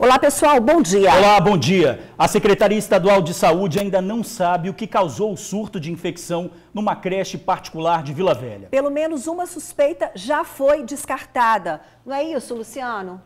Olá, pessoal, bom dia. Olá, bom dia. A Secretaria Estadual de Saúde ainda não sabe o que causou o surto de infecção numa creche particular de Vila Velha. Pelo menos uma suspeita já foi descartada. Não é isso, Luciano?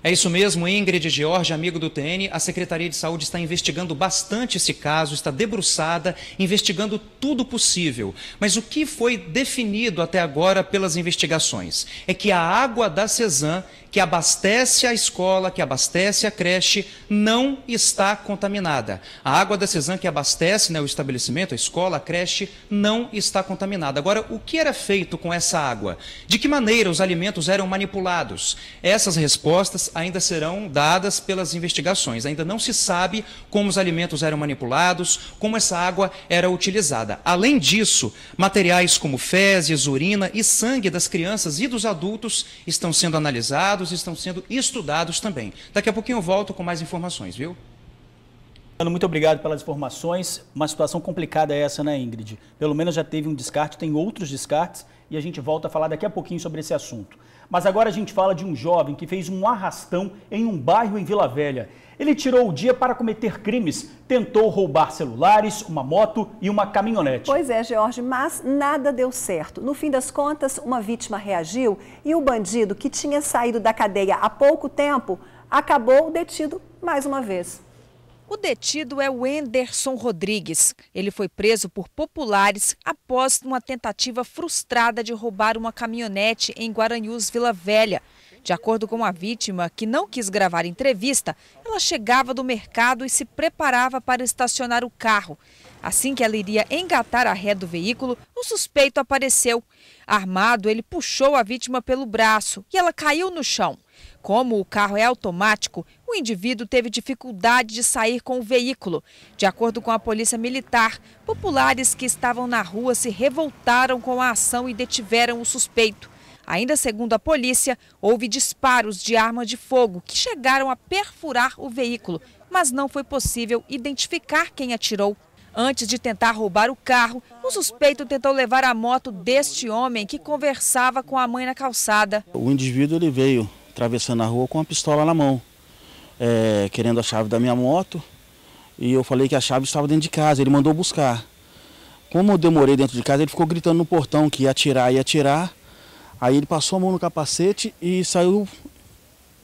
É isso mesmo, Ingrid e George, amigo do TN, a Secretaria de Saúde está investigando bastante esse caso, está debruçada, investigando tudo possível. Mas o que foi definido até agora pelas investigações é que a água da Cezan, que abastece a escola, que abastece a creche, não está contaminada. A água da Cezan que abastece, o estabelecimento, a escola, a creche, não está contaminada. Agora, o que era feito com essa água? De que maneira os alimentos eram manipulados? Essas respostas ainda serão dadas pelas investigações. Ainda não se sabe como os alimentos eram manipulados, como essa água era utilizada. Além disso, materiais como fezes, urina e sangue das crianças e dos adultos estão sendo analisados, estão sendo estudados também. Daqui a pouquinho eu volto com mais informações, viu? Muito obrigado pelas informações. Uma situação complicada essa, né, Ingrid? Pelo menos já teve um descarte, tem outros descartes e a gente volta a falar daqui a pouquinho sobre esse assunto. Mas agora a gente fala de um jovem que fez um arrastão em um bairro em Vila Velha. Ele tirou o dia para cometer crimes, tentou roubar celulares, uma moto e uma caminhonete. Pois é, George, mas nada deu certo. No fim das contas, uma vítima reagiu e o bandido, que tinha saído da cadeia há pouco tempo, acabou detido mais uma vez. O detido é o Enderson Rodrigues. Ele foi preso por populares após uma tentativa frustrada de roubar uma caminhonete em Guaranhus, Vila Velha. De acordo com a vítima, que não quis gravar entrevista, ela chegava do mercado e se preparava para estacionar o carro. Assim que ela iria engatar a ré do veículo, o suspeito apareceu. Armado, ele puxou a vítima pelo braço e ela caiu no chão. Como o carro é automático, o indivíduo teve dificuldade de sair com o veículo. De acordo com a Polícia Militar, populares que estavam na rua se revoltaram com a ação e detiveram o suspeito. Ainda segundo a polícia, houve disparos de arma de fogo que chegaram a perfurar o veículo, mas não foi possível identificar quem atirou. Antes de tentar roubar o carro, o suspeito tentou levar a moto deste homem que conversava com a mãe na calçada. O indivíduo ele veio atravessando a rua com uma pistola na mão, querendo a chave da minha moto, e eu falei que a chave estava dentro de casa, ele mandou buscar. Como eu demorei dentro de casa, ele ficou gritando no portão que ia atirar. Aí ele passou a mão no capacete e saiu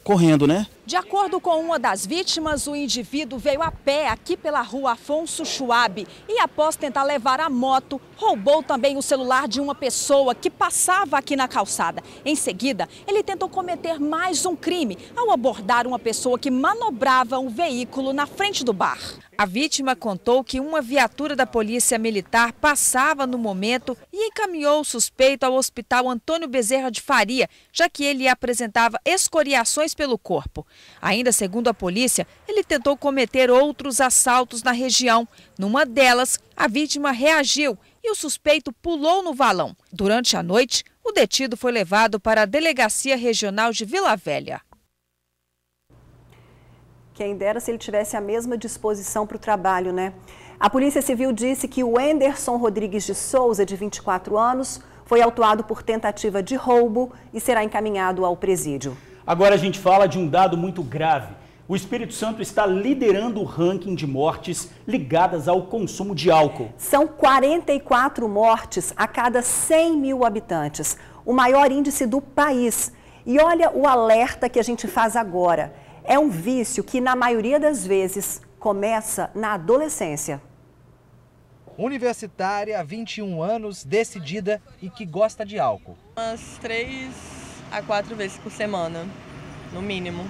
correndo, né? De acordo com uma das vítimas, o indivíduo veio a pé aqui pela rua Afonso Schwab e, após tentar levar a moto, roubou também o celular de uma pessoa que passava aqui na calçada. Em seguida, ele tentou cometer mais um crime ao abordar uma pessoa que manobrava um veículo na frente do bar. A vítima contou que uma viatura da Polícia Militar passava no momento e encaminhou o suspeito ao Hospital Antônio Bezerra de Faria, já que ele apresentava escoriações pelo corpo. Ainda segundo a polícia, ele tentou cometer outros assaltos na região. Numa delas, a vítima reagiu e o suspeito pulou no valão. Durante a noite, o detido foi levado para a Delegacia Regional de Vila Velha. Quem dera se ele tivesse a mesma disposição para o trabalho, né? A Polícia Civil disse que o Enderson Rodrigues de Souza, de 24 anos, foi autuado por tentativa de roubo e será encaminhado ao presídio. Agora a gente fala de um dado muito grave. O Espírito Santo está liderando o ranking de mortes ligadas ao consumo de álcool. São 44 mortes a cada 100 mil habitantes, o maior índice do país. E olha o alerta que a gente faz agora. É um vício que, na maioria das vezes, começa na adolescência. Universitária, 21 anos, decidida e que gosta de álcool. Umas 3 a 4 vezes por semana, no mínimo.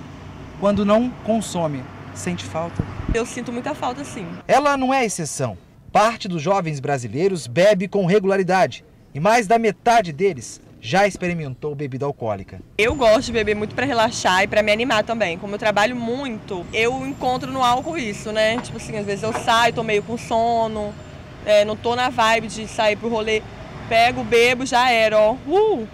Quando não consome, sente falta? Eu sinto muita falta, sim. Ela não é exceção. Parte dos jovens brasileiros bebe com regularidade e mais da metade deles já experimentou bebida alcoólica. Eu gosto de beber muito para relaxar e para me animar também. Como eu trabalho muito, eu encontro no álcool isso, né? Tipo assim, às vezes eu saio, tô meio com sono, não tô na vibe de sair pro rolê. Pego, bebo, já era, ó.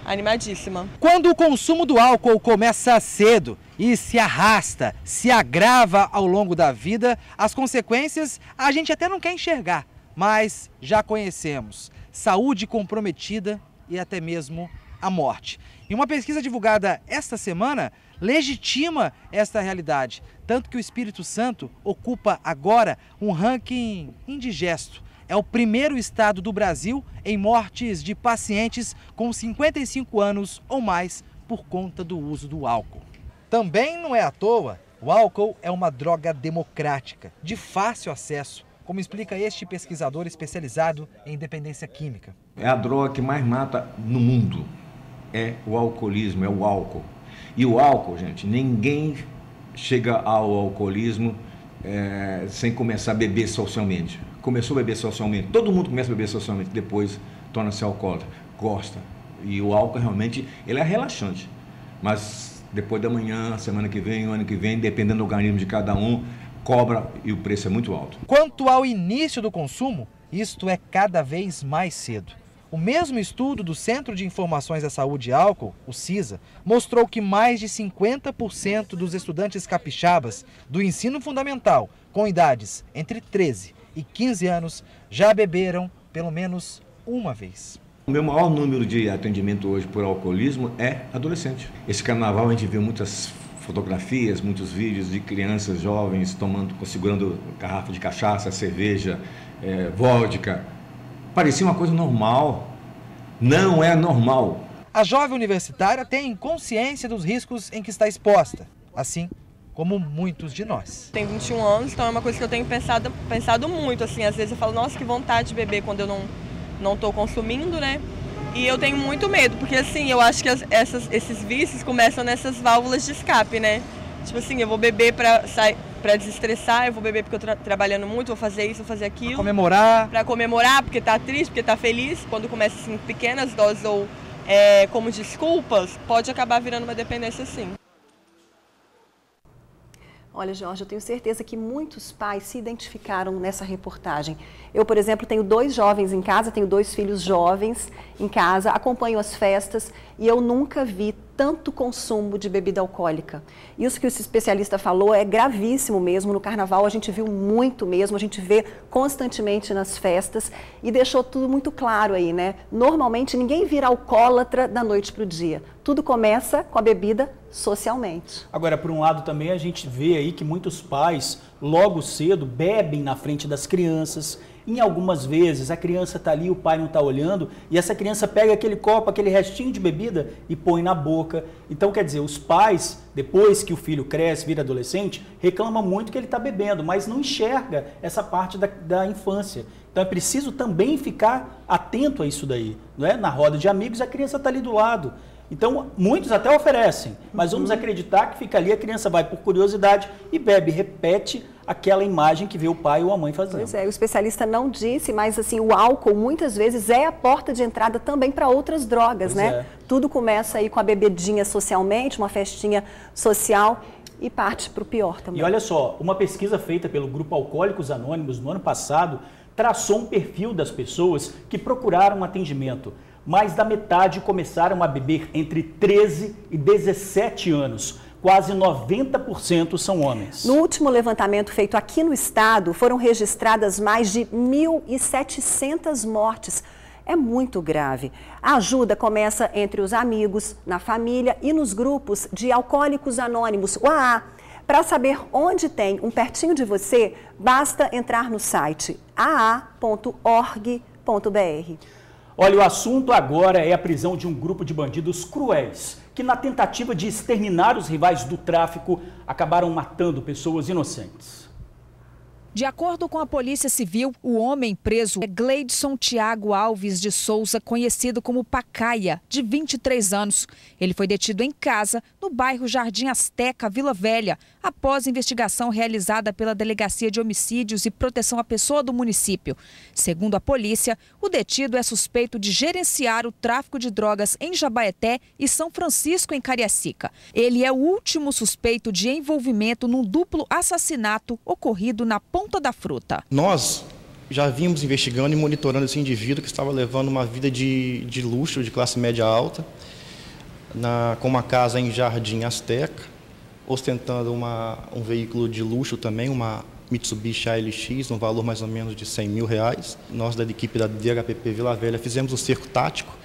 Animadíssima. Quando o consumo do álcool começa cedo e se arrasta, se agrava ao longo da vida, as consequências a gente até não quer enxergar, mas já conhecemos. Saúde comprometida e até mesmo a morte. E uma pesquisa divulgada esta semana legitima esta realidade, tanto que o Espírito Santo ocupa agora um ranking indigesto. É o primeiro estado do Brasil em mortes de pacientes com 55 anos ou mais por conta do uso do álcool. Também não é à toa, o álcool é uma droga democrática, de fácil acesso, como explica este pesquisador especializado em dependência química. É a droga que mais mata no mundo, é o alcoolismo, é o álcool. E o álcool, gente, ninguém chega ao alcoolismo sem começar a beber socialmente. Começou a beber socialmente, todo mundo começa a beber socialmente, depois torna-se alcoólatra, gosta. E o álcool realmente, ele é relaxante, mas depois da manhã, semana que vem, o ano que vem, dependendo do organismo de cada um, cobra e o preço é muito alto. Quanto ao início do consumo, isto é cada vez mais cedo. O mesmo estudo do Centro de Informações da Saúde e Álcool, o CISA, mostrou que mais de 50% dos estudantes capixabas do ensino fundamental, com idades entre 13 e 15 anos, já beberam pelo menos uma vez. O meu maior número de atendimento hoje por alcoolismo é adolescente. Esse carnaval a gente vê muitas fotografias, muitos vídeos de crianças jovens segurando garrafa de cachaça, cerveja, vodka. Parecia uma coisa normal. Não é normal. A jovem universitária tem consciência dos riscos em que está exposta, assim como muitos de nós. Tenho 21 anos, então é uma coisa que eu tenho pensado muito, assim, às vezes eu falo, nossa, que vontade de beber quando eu não estou consumindo, né? E eu tenho muito medo, porque assim, eu acho que esses vícios começam nessas válvulas de escape, né? Tipo assim, eu vou beber para desestressar, eu vou beber porque eu estou trabalhando muito, vou fazer isso, vou fazer aquilo. Para comemorar, porque tá triste, porque tá feliz. Quando começa assim, pequenas doses ou como desculpas, pode acabar virando uma dependência sim. Olha, Jorge, eu tenho certeza que muitos pais se identificaram nessa reportagem. Eu, por exemplo, tenho 2 jovens em casa, tenho 2 filhos jovens em casa, acompanho as festas e eu nunca vi tanto consumo de bebida alcoólica. Isso que esse especialista falou é gravíssimo mesmo. No carnaval a gente viu muito mesmo, a gente vê constantemente nas festas e deixou tudo muito claro aí, né? Normalmente ninguém vira alcoólatra da noite para o dia. Tudo começa com a bebida socialmente. Agora, por um lado também a gente vê aí que muitos pais logo cedo bebem na frente das crianças. Em algumas vezes a criança está ali, o pai não está olhando e essa criança pega aquele copo, aquele restinho de bebida e põe na boca. Então, quer dizer, os pais, depois que o filho cresce, vira adolescente, reclamam muito que ele está bebendo, mas não enxerga essa parte da infância. Então é preciso também ficar atento a isso daí, não é? Na roda de amigos a criança está ali do lado. Então, muitos até oferecem, mas vamos acreditar que fica ali, a criança vai por curiosidade e bebe, repete aquela imagem que vê o pai ou a mãe fazendo. Pois é, o especialista não disse, mas assim, o álcool muitas vezes é a porta de entrada também para outras drogas, pois né? É. Tudo começa aí com a bebedinha socialmente, uma festinha social e parte para o pior também. E olha só, uma pesquisa feita pelo Grupo Alcoólicos Anônimos no ano passado traçou um perfil das pessoas que procuraram atendimento. Mais da metade começaram a beber entre 13 e 17 anos. Quase 90% são homens. No último levantamento feito aqui no estado, foram registradas mais de 1.700 mortes. É muito grave. A ajuda começa entre os amigos, na família e nos grupos de Alcoólicos Anônimos, o AA. Para saber onde tem um pertinho de você, basta entrar no site aa.org.br. Olha, o assunto agora é a prisão de um grupo de bandidos cruéis, que na tentativa de exterminar os rivais do tráfico, acabaram matando pessoas inocentes. De acordo com a Polícia Civil, o homem preso é Gleidson Tiago Alves de Souza, conhecido como Pacaia, de 23 anos. Ele foi detido em casa, no bairro Jardim Azteca, Vila Velha, após investigação realizada pela Delegacia de Homicídios e Proteção à Pessoa do município. Segundo a polícia, o detido é suspeito de gerenciar o tráfico de drogas em Jabaeté e São Francisco, em Cariacica. Ele é o último suspeito de envolvimento num duplo assassinato ocorrido na Ponta da Fruta. Nós já vimos investigando e monitorando esse indivíduo que estava levando uma vida de luxo, de classe média alta, com uma casa em Jardim Azteca, ostentando um veículo de luxo também, uma Mitsubishi ALX, no valor mais ou menos de R$100 mil. Nós, da equipe da DHPP Vila Velha, fizemos o cerco tático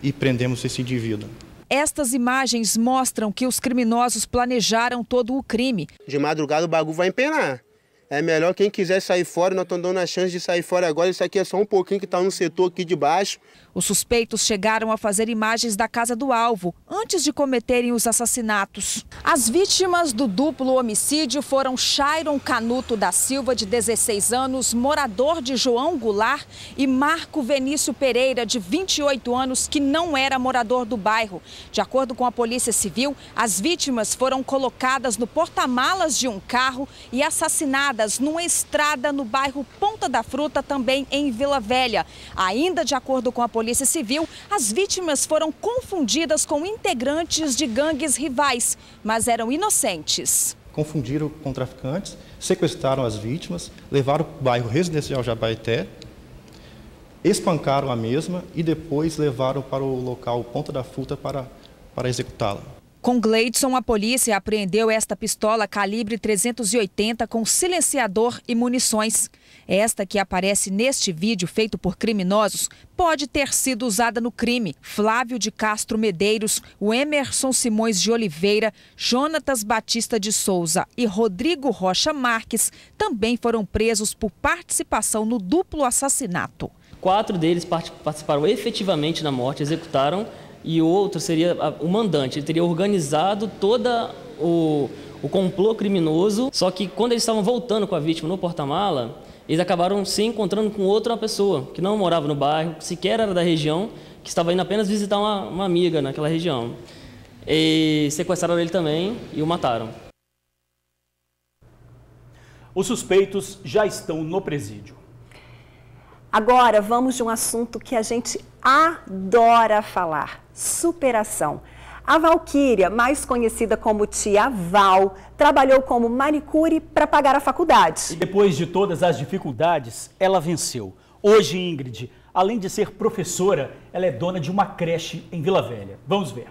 e prendemos esse indivíduo. Estas imagens mostram que os criminosos planejaram todo o crime. De madrugada o bagulho vai empenar. É melhor quem quiser sair fora, nós estamos dando a chance de sair fora agora. Isso aqui é só um pouquinho que está no setor aqui de baixo. Os suspeitos chegaram a fazer imagens da casa do alvo antes de cometerem os assassinatos. As vítimas do duplo homicídio foram Chairon Canuto da Silva, de 16 anos, morador de João Goulart, e Marco Venício Pereira, de 28 anos, que não era morador do bairro. De acordo com a Polícia Civil, as vítimas foram colocadas no porta-malas de um carro e assassinadas numa estrada no bairro Ponta da Fruta, também em Vila Velha. Ainda de acordo com a Polícia Civil, as vítimas foram confundidas com integrantes de gangues rivais, mas eram inocentes. Confundiram com traficantes, sequestraram as vítimas, levaram para o bairro residencial Jabaeté, espancaram a mesma e depois levaram para o local Ponta da Fruta para executá-la. Com Gleidson, a polícia apreendeu esta pistola calibre 380 com silenciador e munições. Esta que aparece neste vídeo feito por criminosos pode ter sido usada no crime. Flávio de Castro Medeiros, o Emerson Simões de Oliveira, Jonatas Batista de Souza e Rodrigo Rocha Marques também foram presos por participação no duplo assassinato. 4 deles participaram efetivamente da morte, executaram, e o outro seria o mandante. Ele teria organizado todo o complô criminoso, só que quando eles estavam voltando com a vítima no porta-mala, eles acabaram se encontrando com outra pessoa que não morava no bairro, sequer era da região, que estava indo apenas visitar uma amiga naquela região. E sequestraram ele também e o mataram. Os suspeitos já estão no presídio. Agora vamos de um assunto que a gente adora falar: superação. A Valquíria, mais conhecida como Tia Val, trabalhou como manicure para pagar a faculdade. E depois de todas as dificuldades, ela venceu. Hoje, Ingrid, além de ser professora, ela é dona de uma creche em Vila Velha. Vamos ver.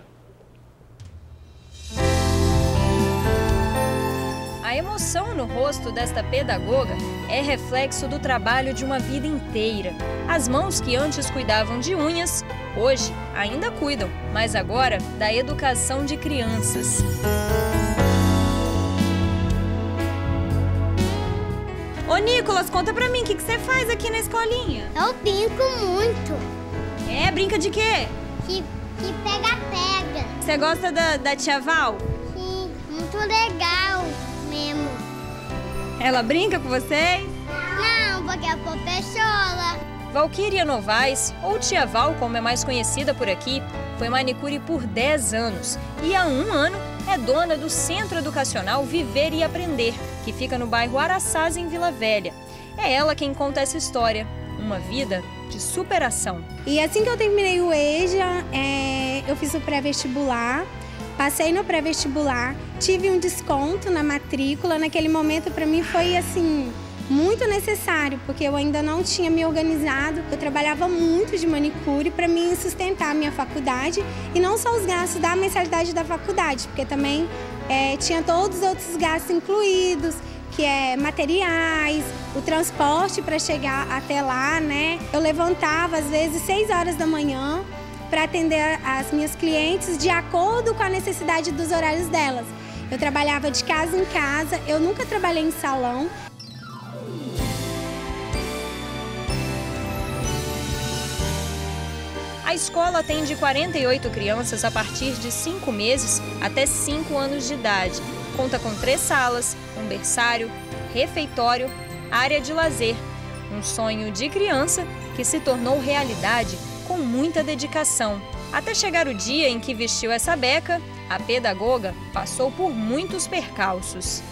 A emoção no rosto desta pedagoga é reflexo do trabalho de uma vida inteira. As mãos que antes cuidavam de unhas, hoje ainda cuidam, mas agora da educação de crianças. Ô Nicolas, conta pra mim, o que você faz aqui na escolinha? Eu brinco muito. É, brinca de quê? Que pega-pega. Você gosta da Tia Val? Sim, muito legal mesmo. Ela brinca com vocês? Não, porque é professora. Valquíria Novaes, ou Tia Val, como é mais conhecida por aqui, foi manicure por 10 anos e há 1 ano é dona do Centro Educacional Viver e Aprender, que fica no bairro Araçás, em Vila Velha. É ela quem conta essa história, uma vida de superação. E assim que eu terminei o EJA, eu fiz o pré-vestibular, passei no pré-vestibular, tive um desconto na matrícula. Naquele momento, para mim, foi assim, muito necessário, porque eu ainda não tinha me organizado. Eu trabalhava muito de manicure para mim sustentar a minha faculdade e não só os gastos da mensalidade da faculdade, porque também tinha todos os outros gastos incluídos, que é materiais, o transporte para chegar até lá, né? Eu levantava às vezes 6 horas da manhã para atender as minhas clientes de acordo com a necessidade dos horários delas. Eu trabalhava de casa em casa, eu nunca trabalhei em salão. A escola atende 48 crianças a partir de 5 meses até 5 anos de idade. Conta com 3 salas, um berçário, refeitório, área de lazer. Um sonho de criança que se tornou realidade com muita dedicação. Até chegar o dia em que vestiu essa beca, a pedagoga passou por muitos percalços.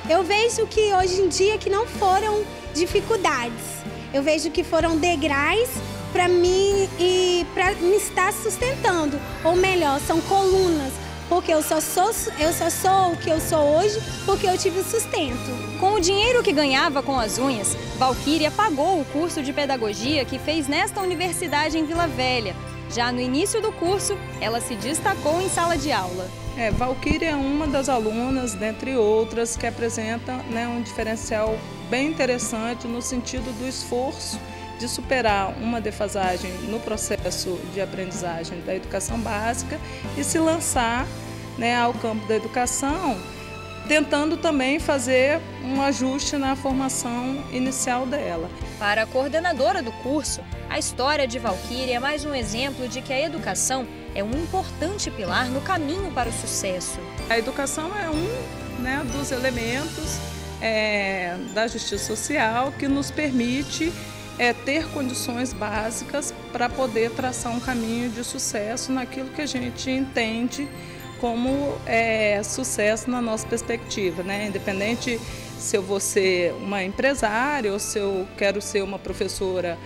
Eu vejo que hoje em dia que não foram dificuldades. Eu vejo que foram degraus para mim e para me estar sustentando. Ou melhor, são colunas, porque eu só sou o que eu sou hoje porque eu tive o sustento. Com o dinheiro que ganhava com as unhas, Valquíria pagou o curso de pedagogia que fez nesta universidade em Vila Velha. Já no início do curso, ela se destacou em sala de aula. Valquíria é uma das alunas, dentre outras, que apresenta um diferencial bem interessante no sentido do esforço de superar uma defasagem no processo de aprendizagem da educação básica e se lançar, né, ao campo da educação, tentando também fazer um ajuste na formação inicial dela. Para a coordenadora do curso, a história de Valquíria é mais um exemplo de que a educação é um importante pilar no caminho para o sucesso. A educação é um, né, dos elementos da justiça social que nos permite ter condições básicas para poder traçar um caminho de sucesso naquilo que a gente entende como sucesso na nossa perspectiva, né? Independente se eu vou ser uma empresária ou se eu quero ser uma professora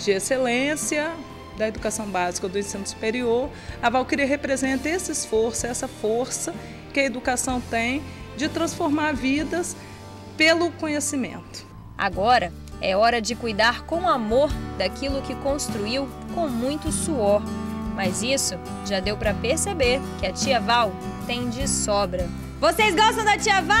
de excelência da educação básica ou do ensino superior, a Valquíria representa esse esforço, essa força que a educação tem de transformar vidas pelo conhecimento. Agora é hora de cuidar com amor daquilo que construiu com muito suor. Mas isso já deu para perceber que a tia Val tem de sobra. Vocês gostam da tia Val?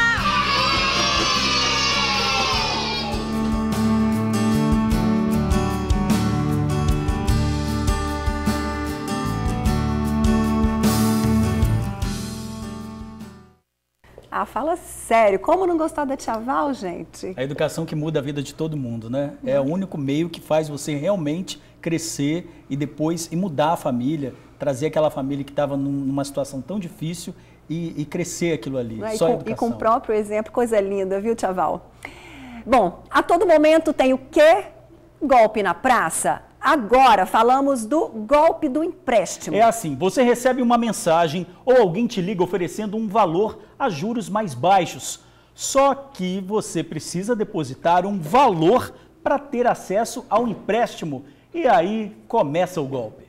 Ah, fala sério. Como não gostar da tia Val, gente? A educação que muda a vida de todo mundo, né? É o único meio que faz você realmente crescer e depois mudar a família, trazer aquela família que estava numa situação tão difícil e crescer aquilo ali. Só educação. E com o próprio exemplo, coisa linda, viu, tia Val? Bom, a todo momento tem o quê? Golpe na praça? Agora falamos do golpe do empréstimo. É assim, você recebe uma mensagem ou alguém te liga oferecendo um valor a juros mais baixos. Só que você precisa depositar um valor para ter acesso ao empréstimo. E aí começa o golpe.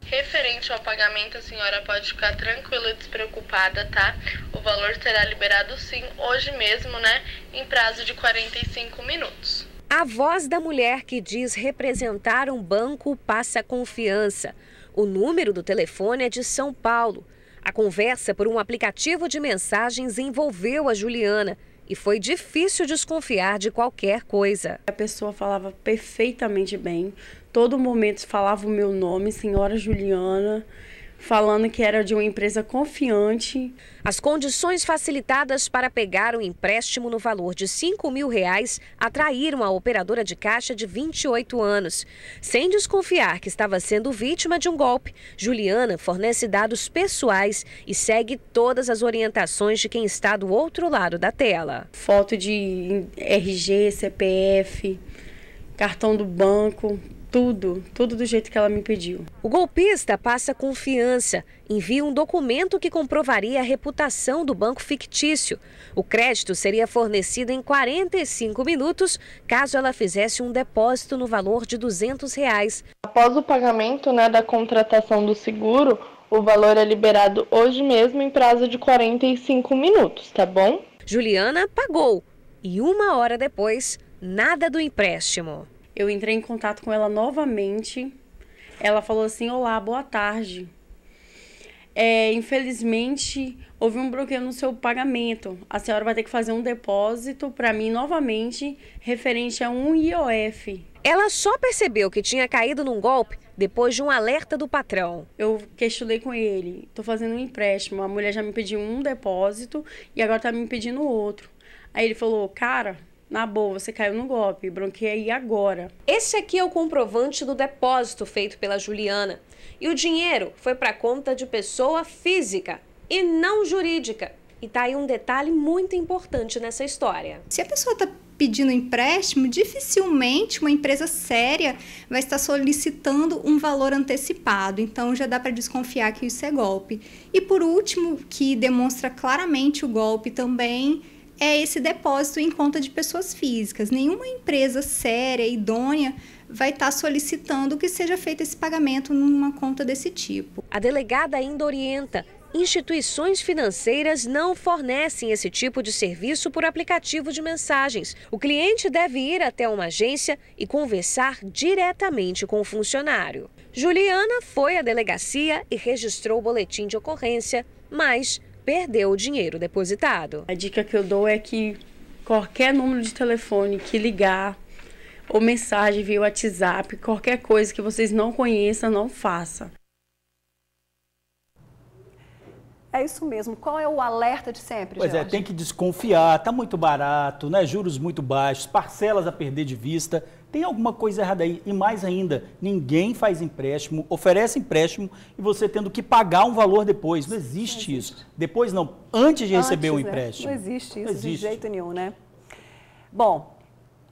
Referente ao pagamento, a senhora pode ficar tranquila e despreocupada, tá? O valor será liberado sim, hoje mesmo, né? Em prazo de 45 minutos. A voz da mulher que diz representar um banco passa confiança. O número do telefone é de São Paulo. A conversa por um aplicativo de mensagens envolveu a Juliana e foi difícil desconfiar de qualquer coisa. A pessoa falava perfeitamente bem, todo momento falava o meu nome, senhora Juliana, falando que era de uma empresa confiante. As condições facilitadas para pegar um empréstimo no valor de R$5.000 atraíram a operadora de caixa de 28 anos. Sem desconfiar que estava sendo vítima de um golpe, Juliana fornece dados pessoais e segue todas as orientações de quem está do outro lado da tela. Foto de RG, CPF, cartão do banco. Tudo do jeito que ela me pediu. O golpista passa confiança, envia um documento que comprovaria a reputação do banco fictício. O crédito seria fornecido em 45 minutos, caso ela fizesse um depósito no valor de R$200. Após o pagamento, né, da contratação do seguro, o valor é liberado hoje mesmo em prazo de 45 minutos, tá bom? Juliana pagou e 1 hora depois, nada do empréstimo. Eu entrei em contato com ela novamente. Ela falou assim: olá, boa tarde. Infelizmente, houve um bloqueio no seu pagamento. A senhora vai ter que fazer um depósito para mim novamente, referente a um IOF. Ela só percebeu que tinha caído num golpe depois de um alerta do patrão. Eu questionei com ele: estou fazendo um empréstimo. A mulher já me pediu um depósito e agora está me pedindo outro. Aí ele falou: cara, na boa, você caiu no golpe, bloqueei agora. Esse aqui é o comprovante do depósito feito pela Juliana. E o dinheiro foi para conta de pessoa física e não jurídica. E tá aí um detalhe muito importante nessa história. Se a pessoa está pedindo empréstimo, dificilmente uma empresa séria vai estar solicitando um valor antecipado. Então já dá para desconfiar que isso é golpe. E por último, que demonstra claramente o golpe também, é esse depósito em conta de pessoas físicas. Nenhuma empresa séria, idônea, vai estar solicitando que seja feito esse pagamento numa conta desse tipo. A delegada ainda orienta: instituições financeiras não fornecem esse tipo de serviço por aplicativo de mensagens. O cliente deve ir até uma agência e conversar diretamente com o funcionário. Juliana foi à delegacia e registrou o boletim de ocorrência, mas perdeu o dinheiro depositado. A dica que eu dou é que qualquer número de telefone que ligar, ou mensagem via WhatsApp, qualquer coisa que vocês não conheçam, não faça. É isso mesmo. Qual é o alerta de sempre, Pois Jorge? é, tem que desconfiar, tá muito barato, né? Juros muito baixos, parcelas a perder de vista. Tem alguma coisa errada aí. E mais ainda, ninguém faz empréstimo, oferece empréstimo e você tendo que pagar um valor depois. Não existe isso. Depois não, antes de receber o empréstimo. Não existe isso de jeito nenhum, né? Bom,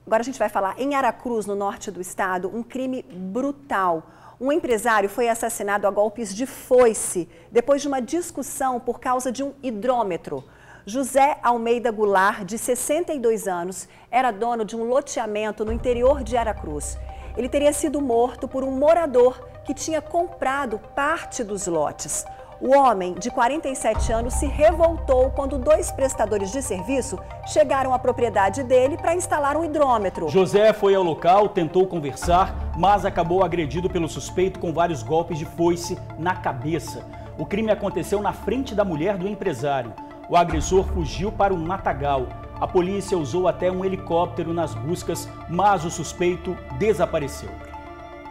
agora a gente vai falar em Aracruz, no norte do estado, um crime brutal. Um empresário foi assassinado a golpes de foice depois de uma discussão por causa de um hidrômetro. José Almeida Goulart, de 62 anos, era dono de um loteamento no interior de Aracruz. Ele teria sido morto por um morador que tinha comprado parte dos lotes. O homem, de 47 anos, se revoltou quando 2 prestadores de serviço chegaram à propriedade dele para instalar um hidrômetro. José foi ao local, tentou conversar, mas acabou agredido pelo suspeito com vários golpes de foice na cabeça. O crime aconteceu na frente da mulher do empresário. O agressor fugiu para um matagal. A polícia usou até um helicóptero nas buscas, mas o suspeito desapareceu.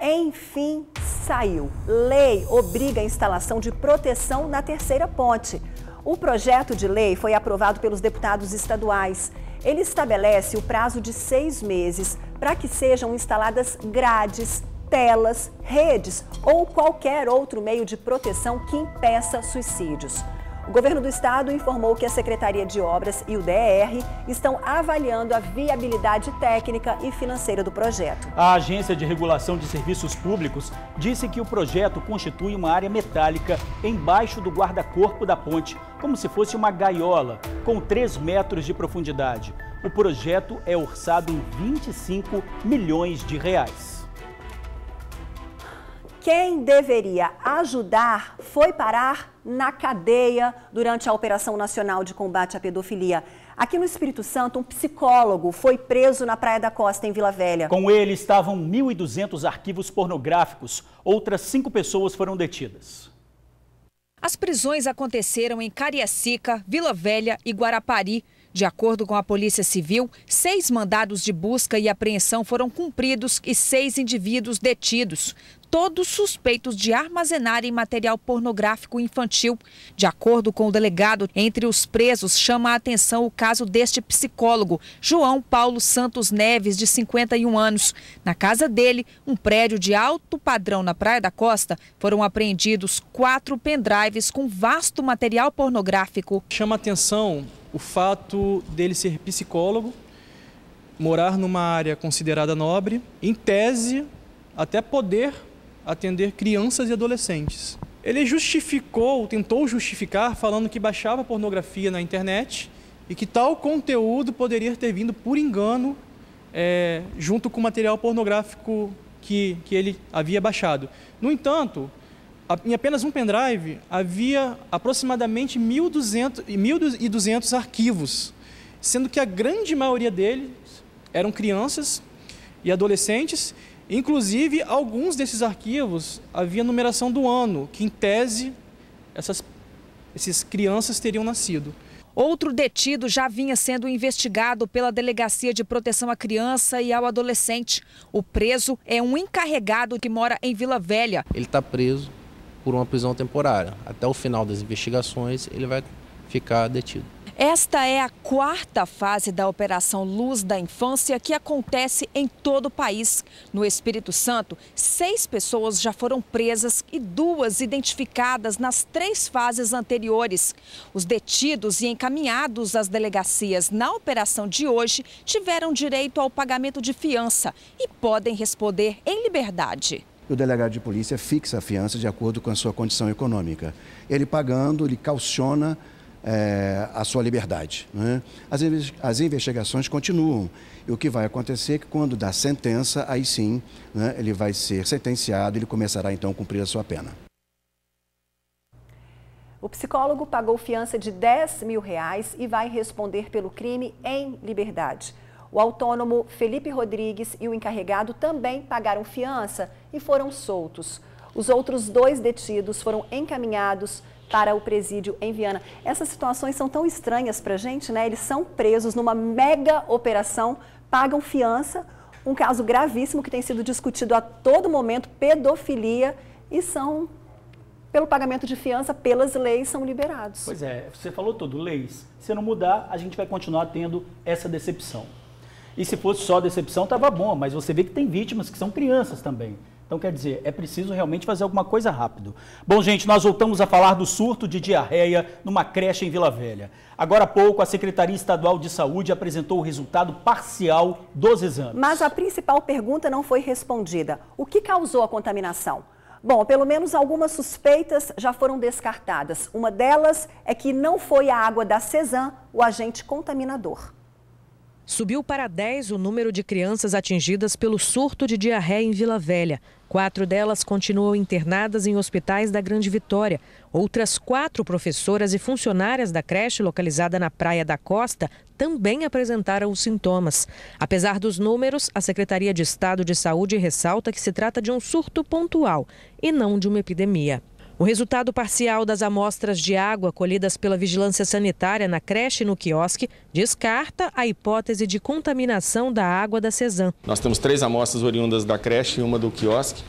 Enfim, saiu. Lei obriga a instalação de proteção na terceira ponte. O projeto de lei foi aprovado pelos deputados estaduais. Ele estabelece o prazo de 6 meses para que sejam instaladas grades, telas, redes ou qualquer outro meio de proteção que impeça suicídios. O governo do estado informou que a Secretaria de Obras e o DER estão avaliando a viabilidade técnica e financeira do projeto. A Agência de Regulação de Serviços Públicos disse que o projeto constitui uma área metálica embaixo do guarda-corpo da ponte, como se fosse uma gaiola, com 3 metros de profundidade. O projeto é orçado em 25 milhões de reais. Quem deveria ajudar foi parar na cadeia durante a Operação Nacional de Combate à Pedofilia. Aqui no Espírito Santo, um psicólogo foi preso na Praia da Costa, em Vila Velha. Com ele estavam 1.200 arquivos pornográficos. Outras 5 pessoas foram detidas. As prisões aconteceram em Cariacica, Vila Velha e Guarapari. De acordo com a Polícia Civil, 6 mandados de busca e apreensão foram cumpridos e 6 indivíduos detidos, todos suspeitos de armazenarem material pornográfico infantil. De acordo com o delegado, entre os presos chama a atenção o caso deste psicólogo, João Paulo Santos Neves, de 51 anos. Na casa dele, um prédio de alto padrão na Praia da Costa, foram apreendidos 4 pendrives com vasto material pornográfico. Chama a atenção o fato dele ser psicólogo, morar numa área considerada nobre, em tese, até poder atender crianças e adolescentes. Ele tentou justificar, falando que baixava pornografia na internet e que tal conteúdo poderia ter vindo por engano junto com o material pornográfico que ele havia baixado. No entanto, em apenas um pendrive havia aproximadamente 1.200 arquivos, sendo que a grande maioria deles eram crianças e adolescentes. Inclusive, alguns desses arquivos havia numeração do ano, que em tese essas crianças teriam nascido. Outro detido já vinha sendo investigado pela Delegacia de Proteção à Criança e ao Adolescente. O preso é um encarregado que mora em Vila Velha. Ele está preso por uma prisão temporária. Até o final das investigações, ele vai ficar detido. Esta é a 4ª fase da Operação Luz da Infância, que acontece em todo o país. No Espírito Santo, 6 pessoas já foram presas e 2 identificadas nas 3 fases anteriores. Os detidos e encaminhados às delegacias na operação de hoje tiveram direito ao pagamento de fiança e podem responder em liberdade. O delegado de polícia fixa a fiança de acordo com a sua condição econômica. Ele pagando, ele cauciona a sua liberdade, né? As investigações continuam. E o que vai acontecer é que quando dá sentença, aí sim, né, ele vai ser sentenciado, ele começará então a cumprir a sua pena. O psicólogo pagou fiança de R$10 mil e vai responder pelo crime em liberdade. O autônomo Felipe Rodrigues e o encarregado também pagaram fiança e foram soltos. Os outros 2 detidos foram encaminhados para o presídio em Viana. Essas situações são tão estranhas para a gente, né? Eles são presos numa mega operação, pagam fiança, Um caso gravíssimo que tem sido discutido a todo momento, pedofilia, e são, pelo pagamento de fiança, pelas leis, são liberados. Pois é, você falou tudo, leis. Se não mudar, a gente vai continuar tendo essa decepção. E se fosse só decepção, estava bom, mas você vê que tem vítimas que são crianças também. Então, quer dizer, é preciso realmente fazer alguma coisa rápido. Bom, gente, nós voltamos a falar do surto de diarreia numa creche em Vila Velha. Agora há pouco, a Secretaria Estadual de Saúde apresentou o resultado parcial dos exames. Mas a principal pergunta não foi respondida. O que causou a contaminação? Bom, pelo menos algumas suspeitas já foram descartadas. Uma delas é que não foi a água da Cezan o agente contaminador. Subiu para 10 o número de crianças atingidas pelo surto de diarreia em Vila Velha. 4 delas continuam internadas em hospitais da Grande Vitória. Outras 4 professoras e funcionárias da creche localizada na Praia da Costa também apresentaram os sintomas. Apesar dos números, a Secretaria de Estado de Saúde ressalta que se trata de um surto pontual e não de uma epidemia. O resultado parcial das amostras de água colhidas pela Vigilância Sanitária na creche e no quiosque descarta a hipótese de contaminação da água da Cezan. Nós temos 3 amostras oriundas da creche e uma do quiosque,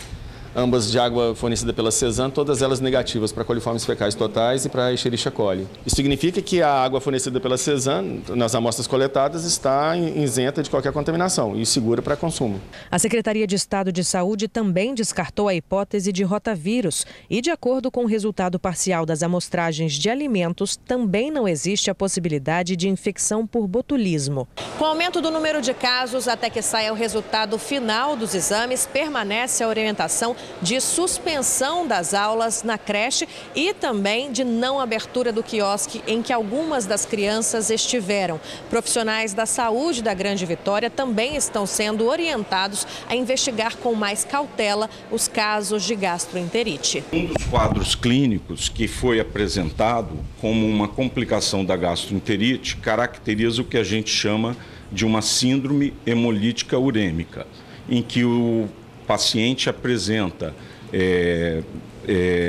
ambas de água fornecida pela Cezan, todas elas negativas para coliformes fecais totais e para Escherichia coli. Isso significa que a água fornecida pela Cezan, nas amostras coletadas, está isenta de qualquer contaminação e segura para consumo. A Secretaria de Estado de Saúde também descartou a hipótese de rotavírus e, de acordo com o resultado parcial das amostragens de alimentos, também não existe a possibilidade de infecção por botulismo. Com o aumento do número de casos, até que saia o resultado final dos exames, permanece a orientação de suspensão das aulas na creche e também de não abertura do quiosque em que algumas das crianças estiveram. Profissionais da saúde da Grande Vitória também estão sendo orientados a investigar com mais cautela os casos de gastroenterite. Um dos quadros clínicos que foi apresentado como uma complicação da gastroenterite caracteriza o que a gente chama de uma síndrome hemolítica urêmica, em que o paciente apresenta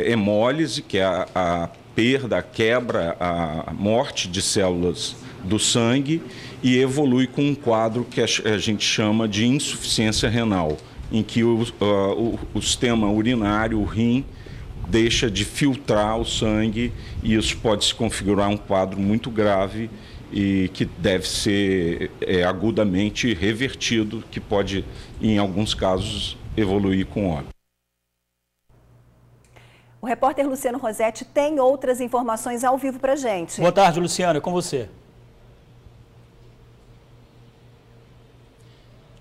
hemólise, que é a perda, a quebra, a morte de células do sangue, e evolui com um quadro que a gente chama de insuficiência renal, em que o sistema urinário, o rim, deixa de filtrar o sangue, e isso pode se configurar um quadro muito grave e que deve ser agudamente revertido, que pode, em alguns casos, evoluir com óbito. O repórter Luciano Rosetti tem outras informações ao vivo para a gente. Boa tarde, Luciano, é com você.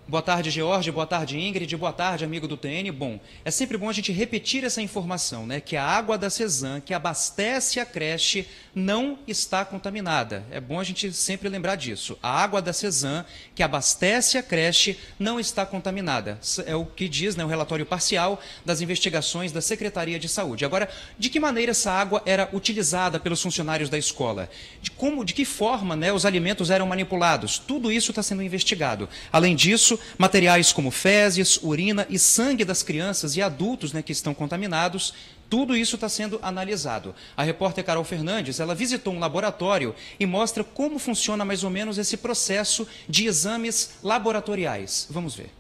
Boa tarde, George. Boa tarde, Ingrid. Boa tarde, amigo do TN. Bom, é sempre bom a gente repetir essa informação, né? Que a água da Cezan, que abastece a creche, não está contaminada. É bom a gente sempre lembrar disso. A água da Cezan, que abastece a creche, não está contaminada. É o que diz, né, o relatório parcial das investigações da Secretaria de Saúde. Agora, de que maneira essa água era utilizada pelos funcionários da escola? De que forma, né, os alimentos eram manipulados? Tudo isso está sendo investigado. Além disso, materiais como fezes, urina e sangue das crianças e adultos, né, que estão contaminados, tudo isso está sendo analisado. A repórter Carol Fernandes, ela visitou um laboratório e mostra como funciona mais ou menos esse processo de exames laboratoriais. Vamos ver.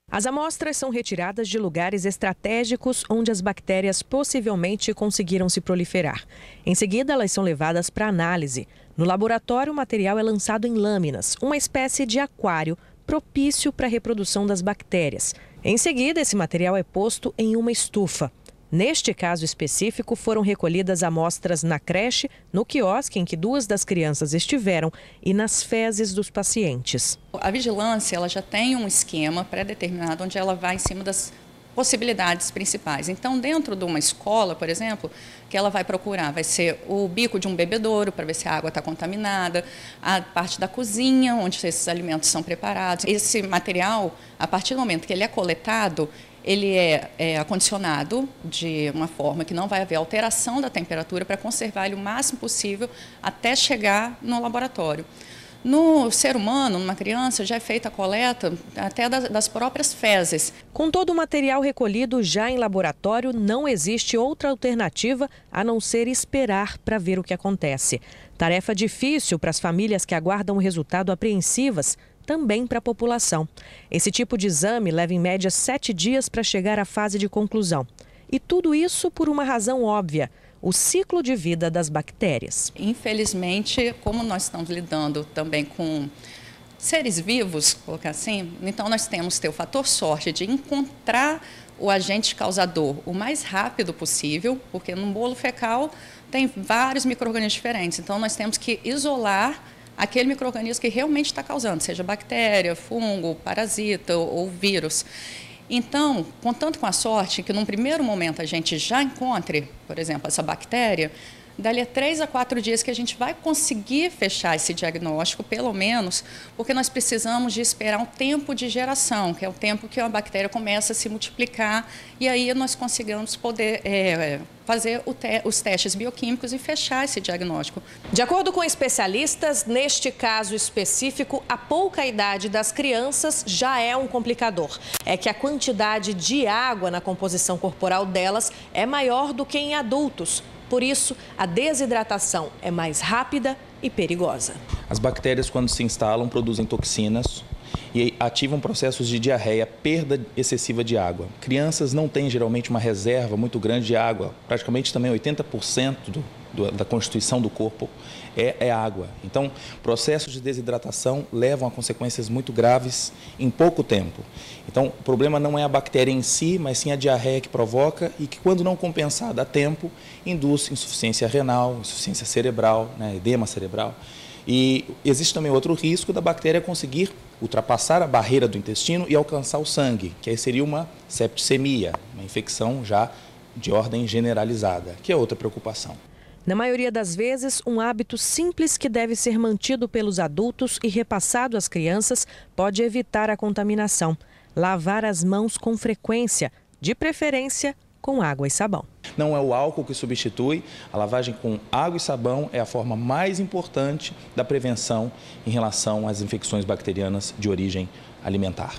As amostras são retiradas de lugares estratégicos onde as bactérias possivelmente conseguiram se proliferar. Em seguida, elas são levadas para análise. No laboratório, o material é lançado em lâminas, uma espécie de aquário propício para a reprodução das bactérias. Em seguida, esse material é posto em uma estufa. Neste caso específico, foram recolhidas amostras na creche, no quiosque em que 2 das crianças estiveram e nas fezes dos pacientes. A vigilância ela já tem um esquema pré-determinado onde ela vai em cima das possibilidades principais. Então, dentro de uma escola, por exemplo, que ela vai procurar, vai ser o bico de um bebedouro para ver se a água está contaminada, a parte da cozinha, onde esses alimentos são preparados. Esse material, a partir do momento que ele é coletado, ele é acondicionado de uma forma que não vai haver alteração da temperatura para conservar ele o máximo possível até chegar no laboratório. No ser humano, numa criança, já é feita a coleta até das próprias fezes. Com todo o material recolhido já em laboratório, não existe outra alternativa a não ser esperar para ver o que acontece. Tarefa difícil para as famílias que aguardam o resultado apreensivas, também para a população. Esse tipo de exame leva em média 7 dias para chegar à fase de conclusão. E tudo isso por uma razão óbvia: o ciclo de vida das bactérias. Infelizmente, como nós estamos lidando também com seres vivos, colocar assim, então nós temos que ter o fator sorte de encontrar o agente causador o mais rápido possível, porque no bolo fecal tem vários micro-organismos diferentes, então nós temos que isolar aquele micro-organismo que realmente está causando, seja bactéria, fungo, parasita ou vírus. Então, contando com a sorte que num primeiro momento a gente já encontre, por exemplo, essa bactéria, dali a 3 a 4 dias que a gente vai conseguir fechar esse diagnóstico, pelo menos, porque nós precisamos de esperar um tempo de geração, que é o tempo que a bactéria começa a se multiplicar, e aí nós conseguimos poder fazer os testes bioquímicos e fechar esse diagnóstico. De acordo com especialistas, neste caso específico, a pouca idade das crianças já é um complicador. É que a quantidade de água na composição corporal delas é maior do que em adultos. Por isso, a desidratação é mais rápida e perigosa. As bactérias, quando se instalam, produzem toxinas e ativam processos de diarreia, perda excessiva de água. Crianças não têm geralmente uma reserva muito grande de água, praticamente também 80% da constituição do corpo é água. Então, processos de desidratação levam a consequências muito graves em pouco tempo. Então, o problema não é a bactéria em si, mas sim a diarreia que provoca e que, quando não compensada a tempo, induz insuficiência renal, insuficiência cerebral, edema cerebral. E existe também outro risco da bactéria conseguir ultrapassar a barreira do intestino e alcançar o sangue, que aí seria uma septicemia, uma infecção já de ordem generalizada, que é outra preocupação. Na maioria das vezes, um hábito simples que deve ser mantido pelos adultos e repassado às crianças pode evitar a contaminação. Lavar as mãos com frequência, de preferência com água e sabão. Não é o álcool que substitui, a lavagem com água e sabão é a forma mais importante da prevenção em relação às infecções bacterianas de origem alimentar.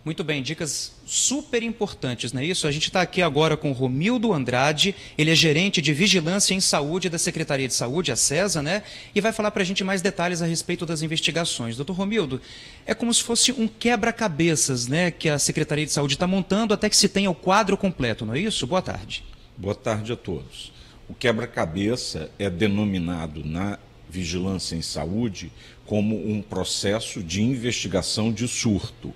Muito bem, dicas super importantes, não é isso? A gente está aqui agora com o Romildo Andrade, ele é gerente de Vigilância em Saúde da Secretaria de Saúde, a CESA, né? E vai falar para a gente mais detalhes a respeito das investigações. Doutor Romildo, é como se fosse um quebra-cabeças, né, que a Secretaria de Saúde está montando até que se tenha o quadro completo, não é isso? Boa tarde. Boa tarde a todos. O quebra-cabeça é denominado na Vigilância em Saúde como um processo de investigação de surto,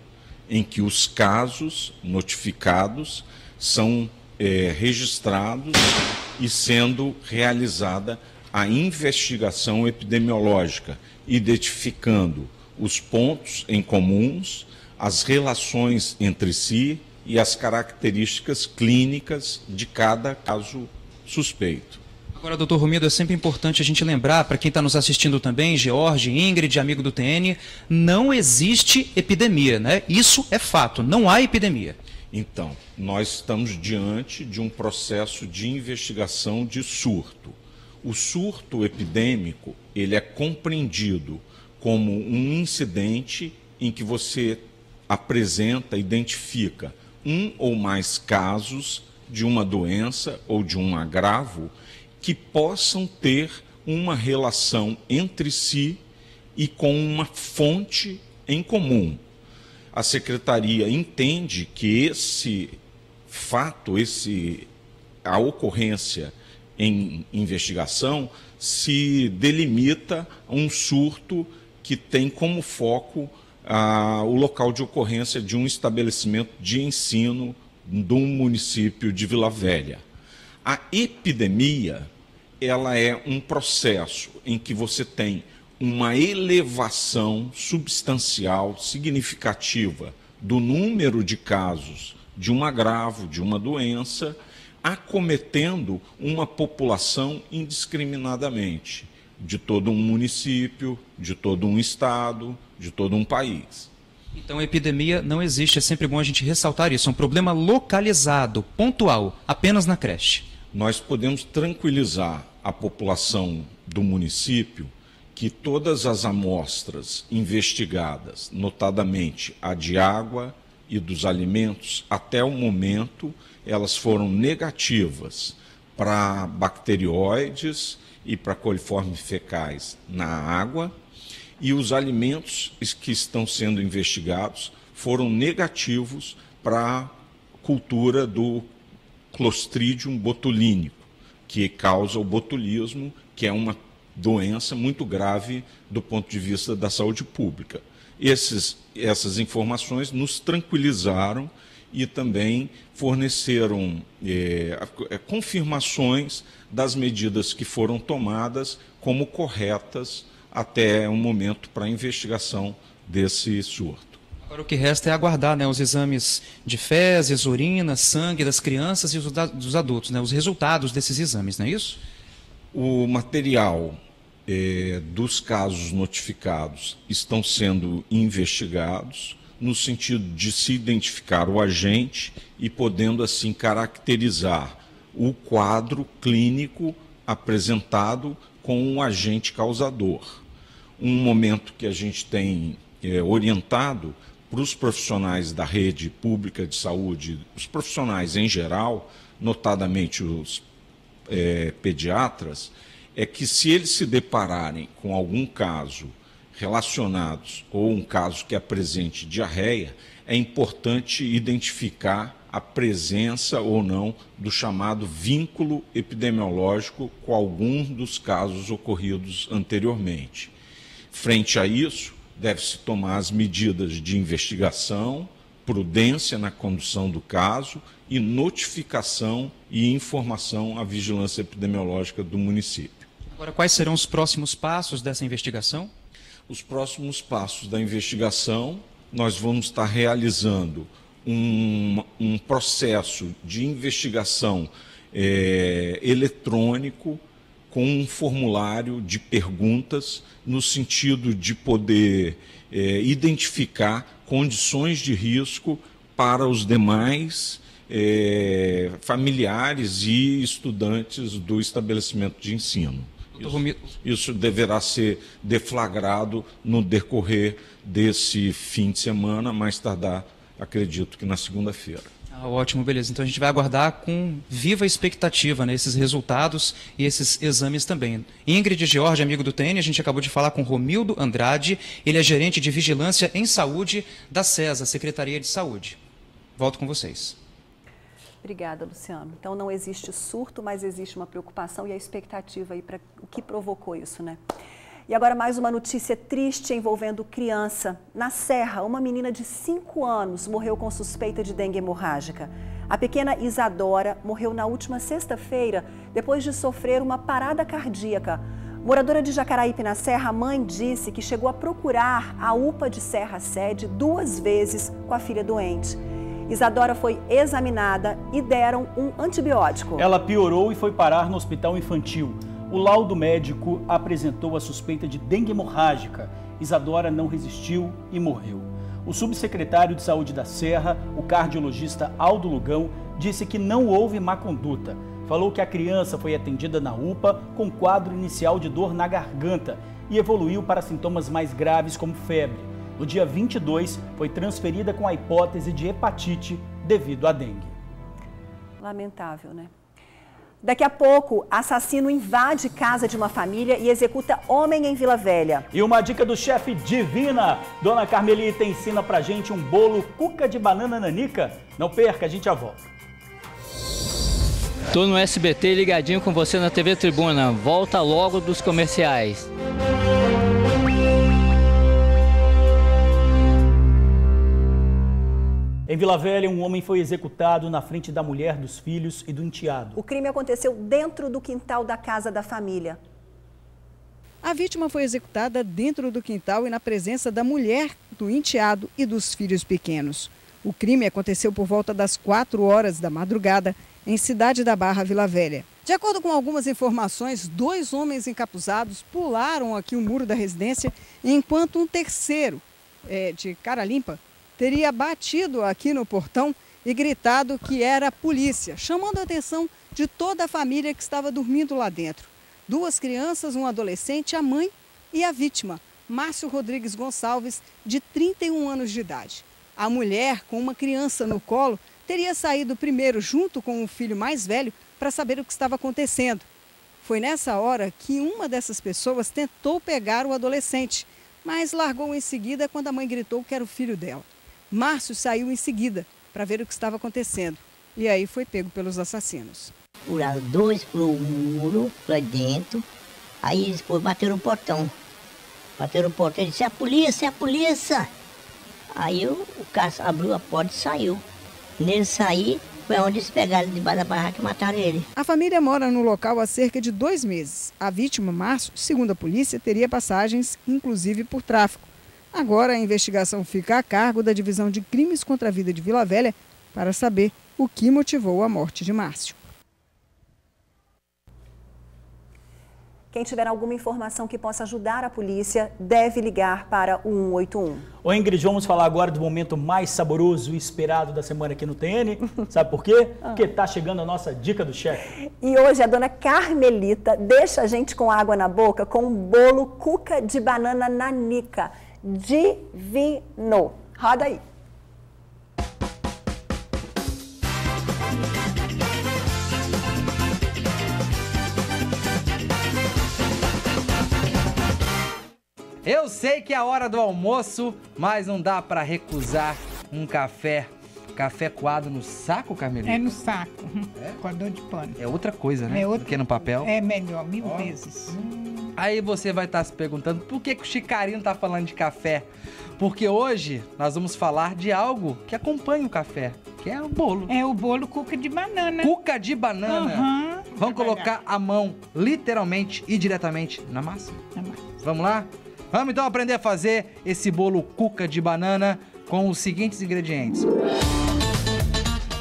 em que os casos notificados são registrados e sendo realizada a investigação epidemiológica, identificando os pontos em comuns, as relações entre si e as características clínicas de cada caso suspeito. Agora, doutor Romildo, é sempre importante a gente lembrar, para quem está nos assistindo também, George, Ingrid, amigo do TN, não existe epidemia, né? Isso é fato, não há epidemia. Então, nós estamos diante de um processo de investigação de surto. O surto epidêmico, ele é compreendido como um incidente em que você apresenta, identifica um ou mais casos de uma doença ou de um agravo que possam ter uma relação entre si e com uma fonte em comum. A Secretaria entende que esse fato, a ocorrência em investigação, se delimita a um surto que tem como foco o local de ocorrência de um estabelecimento de ensino do município de Vila Velha. A epidemia, ela é um processo em que você tem uma elevação substancial, significativa, do número de casos de um agravo, de uma doença, acometendo uma população indiscriminadamente, de todo um município, de todo um estado, de todo um país. Então, a epidemia não existe, é sempre bom a gente ressaltar isso. É um problema localizado, pontual, apenas na creche. Nós podemos tranquilizar a população do município que todas as amostras investigadas, notadamente a de água e dos alimentos, até o momento, elas foram negativas para bacterióides e para coliformes fecais na água, e os alimentos que estão sendo investigados foram negativos para a cultura do Clostridium botulínico, que causa o botulismo, que é uma doença muito grave do ponto de vista da saúde pública. Essas informações nos tranquilizaram e também forneceram confirmações das medidas que foram tomadas como corretas até o momento para a investigação desse surto. Agora o que resta é aguardar, né, os exames de fezes, urina, sangue das crianças e dos adultos, né, os resultados desses exames, não é isso? O material dos casos notificados estão sendo investigados no sentido de se identificar o agente e podendo assim caracterizar o quadro clínico apresentado com um agente causador. Um momento que a gente tem orientado para os profissionais da rede pública de saúde, os profissionais em geral, notadamente os pediatras, é que se eles se depararem com algum caso relacionados ou um caso que apresente diarreia, é importante identificar a presença ou não do chamado vínculo epidemiológico com algum dos casos ocorridos anteriormente. Frente a isso, deve-se tomar as medidas de investigação, prudência na condução do caso e notificação e informação à vigilância epidemiológica do município. Agora, quais serão os próximos passos dessa investigação? Os próximos passos da investigação, nós vamos estar realizando um processo de investigação eletrônico com um formulário de perguntas no sentido de poder identificar condições de risco para os demais familiares e estudantes do estabelecimento de ensino. Isso deverá ser deflagrado no decorrer desse fim de semana, mais tardar, acredito que na segunda-feira. Ótimo, beleza. Então a gente vai aguardar com viva expectativa, né, esses resultados e esses exames também. Ingrid George, amigo do TN, a gente acabou de falar com Romildo Andrade, ele é gerente de Vigilância em Saúde da SESA, Secretaria de Saúde. Volto com vocês. Obrigada, Luciano. Então não existe surto, mas existe uma preocupação e a expectativa aí para o que provocou isso, né? E agora mais uma notícia triste envolvendo criança. Na Serra, uma menina de 5 anos morreu com suspeita de dengue hemorrágica. A pequena Isadora morreu na última sexta-feira depois de sofrer uma parada cardíaca. Moradora de Jacaraípe, na Serra, a mãe disse que chegou a procurar a UPA de Serra Sede 2 vezes com a filha doente. Isadora foi examinada e deram um antibiótico. Ela piorou e foi parar no hospital infantil. O laudo médico apresentou a suspeita de dengue hemorrágica. Isadora não resistiu e morreu. O subsecretário de Saúde da Serra, o cardiologista Aldo Lugão, disse que não houve má conduta. Falou que a criança foi atendida na UPA com quadro inicial de dor na garganta e evoluiu para sintomas mais graves como febre. No dia 22, foi transferida com a hipótese de hepatite devido à dengue. Lamentável, né? Daqui a pouco, assassino invade casa de uma família e executa homem em Vila Velha. E uma dica do chefe Divina. Dona Carmelita ensina pra gente um bolo cuca de banana nanica. Não perca, a gente já volta. Tô no SBT ligadinho com você na TV Tribuna. Volta logo dos comerciais. Em Vila Velha, um homem foi executado na frente da mulher, dos filhos e do enteado. O crime aconteceu dentro do quintal da casa da família. A vítima foi executada dentro do quintal e na presença da mulher, do enteado e dos filhos pequenos. O crime aconteceu por volta das 4 horas da madrugada, em Cidade da Barra, Vila Velha. De acordo com algumas informações, 2 homens encapuzados pularam aqui o muro da residência, enquanto um terceiro, de cara limpa, teria batido aqui no portão e gritado que era a polícia, chamando a atenção de toda a família que estava dormindo lá dentro. 2 crianças, um adolescente, a mãe e a vítima, Márcio Rodrigues Gonçalves, de 31 anos de idade. A mulher, com uma criança no colo, teria saído primeiro junto com o filho mais velho para saber o que estava acontecendo. Foi nessa hora que uma dessas pessoas tentou pegar o adolescente, mas largou em seguida quando a mãe gritou que era o filho dela. Márcio saiu em seguida para ver o que estava acontecendo e aí foi pego pelos assassinos. Pularam 2 pro muro, para dentro, aí eles bateram o portão. Bateram o portão e disse, é a polícia, é a polícia! Aí o cara abriu a porta e saiu. Nele sair, foi onde eles pegaram debaixo da barraca e mataram ele. A família mora no local há cerca de 2 meses. A vítima, Márcio, segundo a polícia, teria passagens, inclusive por tráfico. Agora a investigação fica a cargo da Divisão de Crimes contra a Vida de Vila Velha para saber o que motivou a morte de Márcio. Quem tiver alguma informação que possa ajudar a polícia, deve ligar para o 181. Ô Ingrid, vamos falar agora do momento mais saboroso e esperado da semana aqui no TN. Sabe por quê? Porque tá chegando a nossa dica do chefe. E hoje a dona Carmelita deixa a gente com água na boca com um bolo cuca de banana nanica. Divino. Roda aí. Eu sei que é a hora do almoço, mas não dá pra recusar um café. Café coado no saco, Carmelita? É no saco, coador de pano. É outra coisa, né? É outra... Do que no papel. É melhor, 1000 vezes. Aí você vai estar se perguntando por que o Chicarinho tá falando de café? Porque hoje nós vamos falar de algo que acompanha o café, que é o bolo. É o bolo cuca de banana. Cuca de banana? Vamos colocar a mão literalmente e diretamente na massa? Na massa. Vamos lá? Vamos então aprender a fazer esse bolo cuca de banana com os seguintes ingredientes.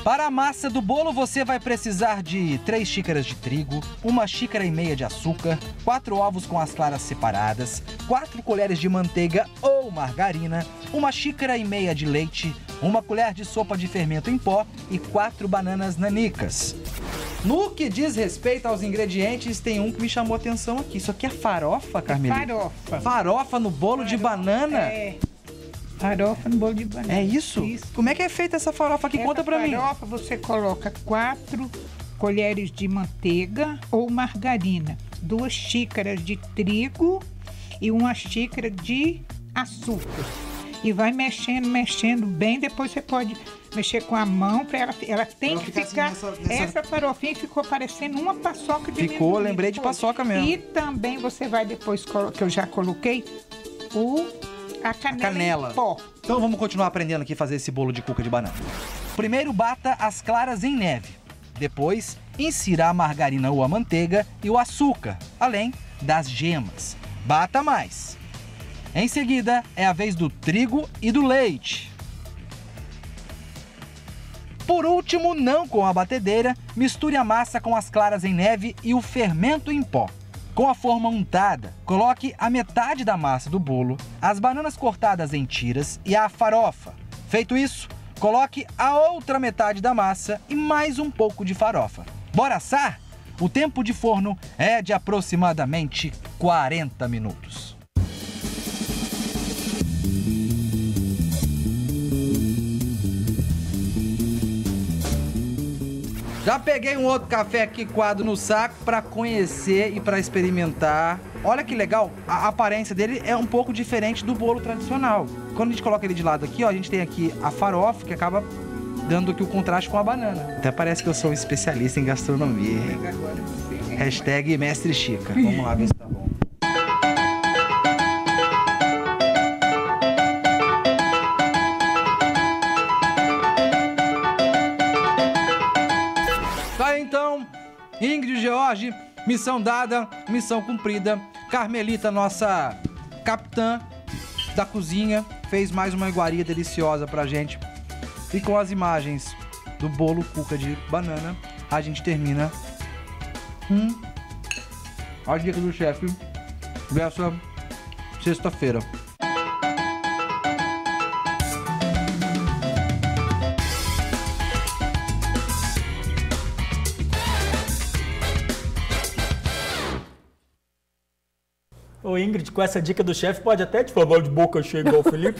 Para a massa do bolo, você vai precisar de 3 xícaras de trigo, 1,5 xícaras de açúcar, 4 ovos com as claras separadas, 4 colheres de manteiga ou margarina, 1,5 xícaras de leite, 1 colher de sopa de fermento em pó e 4 bananas nanicas. No que diz respeito aos ingredientes, tem um que me chamou a atenção aqui. Isso aqui é farofa, Carmelita? Farofa. Farofa no bolo de banana? É. Farofa no bolo de banana. É isso? Como é que é feita essa farofa aqui? Conta pra mim. Farofa você coloca 4 colheres de manteiga ou margarina, 2 xícaras de trigo e 1 xícara de açúcar. E vai mexendo bem, depois você pode mexer com a mão para ela tem que ficar essa farofinha ficou parecendo uma paçoca de ficou, lembrei de paçoca mesmo. E também você vai depois, que eu já coloquei, a canela em pó. Então vamos continuar aprendendo aqui a fazer esse bolo de cuca de banana. Primeiro bata as claras em neve. Depois insira a margarina ou a manteiga e o açúcar, além das gemas. Bata mais. Em seguida é a vez do trigo e do leite. Por último, não com a batedeira, misture a massa com as claras em neve e o fermento em pó. Com a forma untada, coloque a metade da massa do bolo, as bananas cortadas em tiras e a farofa. Feito isso, coloque a outra metade da massa e mais um pouco de farofa. Bora assar? O tempo de forno é de aproximadamente 40 minutos. Já peguei um outro café aqui coado no saco para conhecer e para experimentar. Olha que legal, a aparência dele é um pouco diferente do bolo tradicional. Quando a gente coloca ele de lado aqui, ó, a gente tem aqui a farofa que acaba dando aqui o contraste com a banana. Até parece que eu sou um especialista em gastronomia. Hashtag Mestre Chica. Vamos lá ver se tá bom. Então, Ingrid e George, missão dada, missão cumprida. Carmelita, nossa capitã da cozinha, fez mais uma iguaria deliciosa pra gente. E com as imagens do bolo cuca de banana, a gente termina a dica do chefe dessa sexta-feira. Ô Ingrid, com essa dica do chefe, pode até te falar de boca cheia igual o Felipe.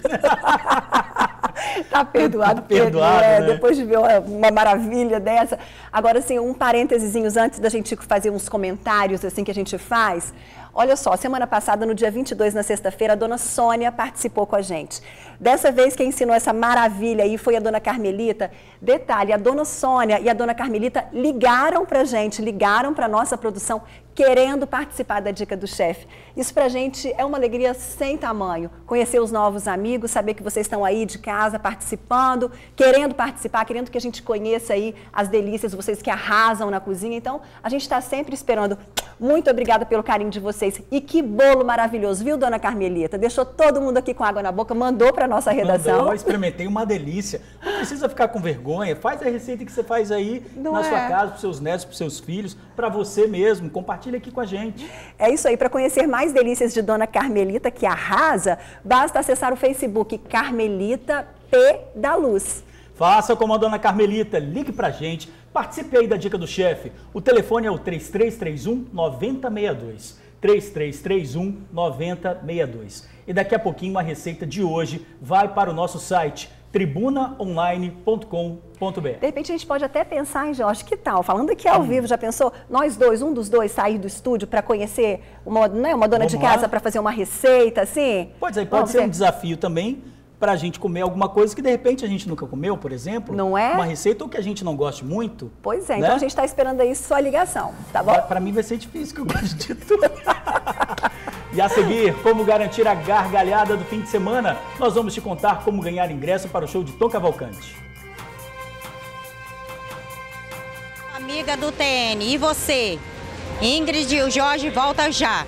Tá perdoado, né? Depois de ver uma maravilha dessa. Agora, assim, um parênteses antes da gente fazer uns comentários assim que a gente faz. Olha só, semana passada, no dia 22, na sexta-feira, a dona Sônia participou com a gente. Dessa vez, quem ensinou essa maravilha aí foi a dona Carmelita. Detalhe, a dona Sônia e a dona Carmelita ligaram pra gente, ligaram pra nossa produção, querendo participar da Dica do Chefe. Isso pra gente é uma alegria sem tamanho. Conhecer os novos amigos, saber que vocês estão aí de casa participando, querendo participar, querendo que a gente conheça aí as delícias, vocês que arrasam na cozinha. Então, a gente está sempre esperando. Muito obrigada pelo carinho de vocês. E que bolo maravilhoso, viu, dona Carmelita? Deixou todo mundo aqui com água na boca, mandou para nossa redação. Mandou, experimentei, uma delícia. Não precisa ficar com vergonha, faz a receita que você faz aí na sua casa, para os seus netos, para os seus filhos, para você mesmo. Compartilha aqui com a gente. É isso aí, para conhecer mais delícias de dona Carmelita, que arrasa, basta acessar o Facebook Carmelita P da Luz. Faça como a dona Carmelita, ligue pra gente, participe aí da Dica do Chefe. O telefone é o 3331-9062. 3331-9062. E daqui a pouquinho a receita de hoje vai para o nosso site tribunaonline.com.br. De repente a gente pode até pensar em Jorge, que tal? Falando aqui ao vivo, já pensou? Nós dois, um dos dois sair do estúdio para conhecer uma dona de casa para fazer uma receita, assim? Pode ser um desafio também para a gente comer alguma coisa que de repente a gente nunca comeu, por exemplo. Não é? Uma receita ou que a gente não goste muito. Pois é, né? então a gente está esperando aí sua ligação, tá bom? Para mim vai ser difícil, que eu gosto de tudo. E a seguir, como garantir a gargalhada do fim de semana, nós vamos te contar como ganhar ingresso para o show de Tom Cavalcante. Amiga do TN, e você? Ingrid e o Jorge volta já.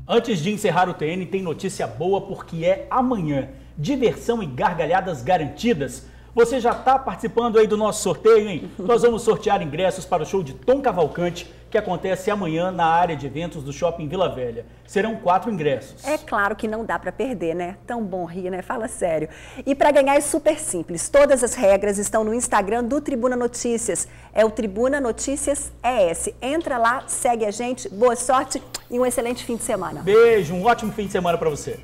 Antes de encerrar o TN, tem notícia boa porque é amanhã. Diversão e gargalhadas garantidas. Você já está participando aí do nosso sorteio, hein? Nós vamos sortear ingressos para o show de Tom Cavalcante, que acontece amanhã na área de eventos do Shopping Vila Velha. Serão 4 ingressos. É claro que não dá para perder, né? Tão bom rir, né? Fala sério. E para ganhar é super simples. Todas as regras estão no Instagram do Tribuna Notícias. É o Tribuna Notícias ES. Entra lá, segue a gente. Boa sorte e um excelente fim de semana. Beijo, um ótimo fim de semana para você.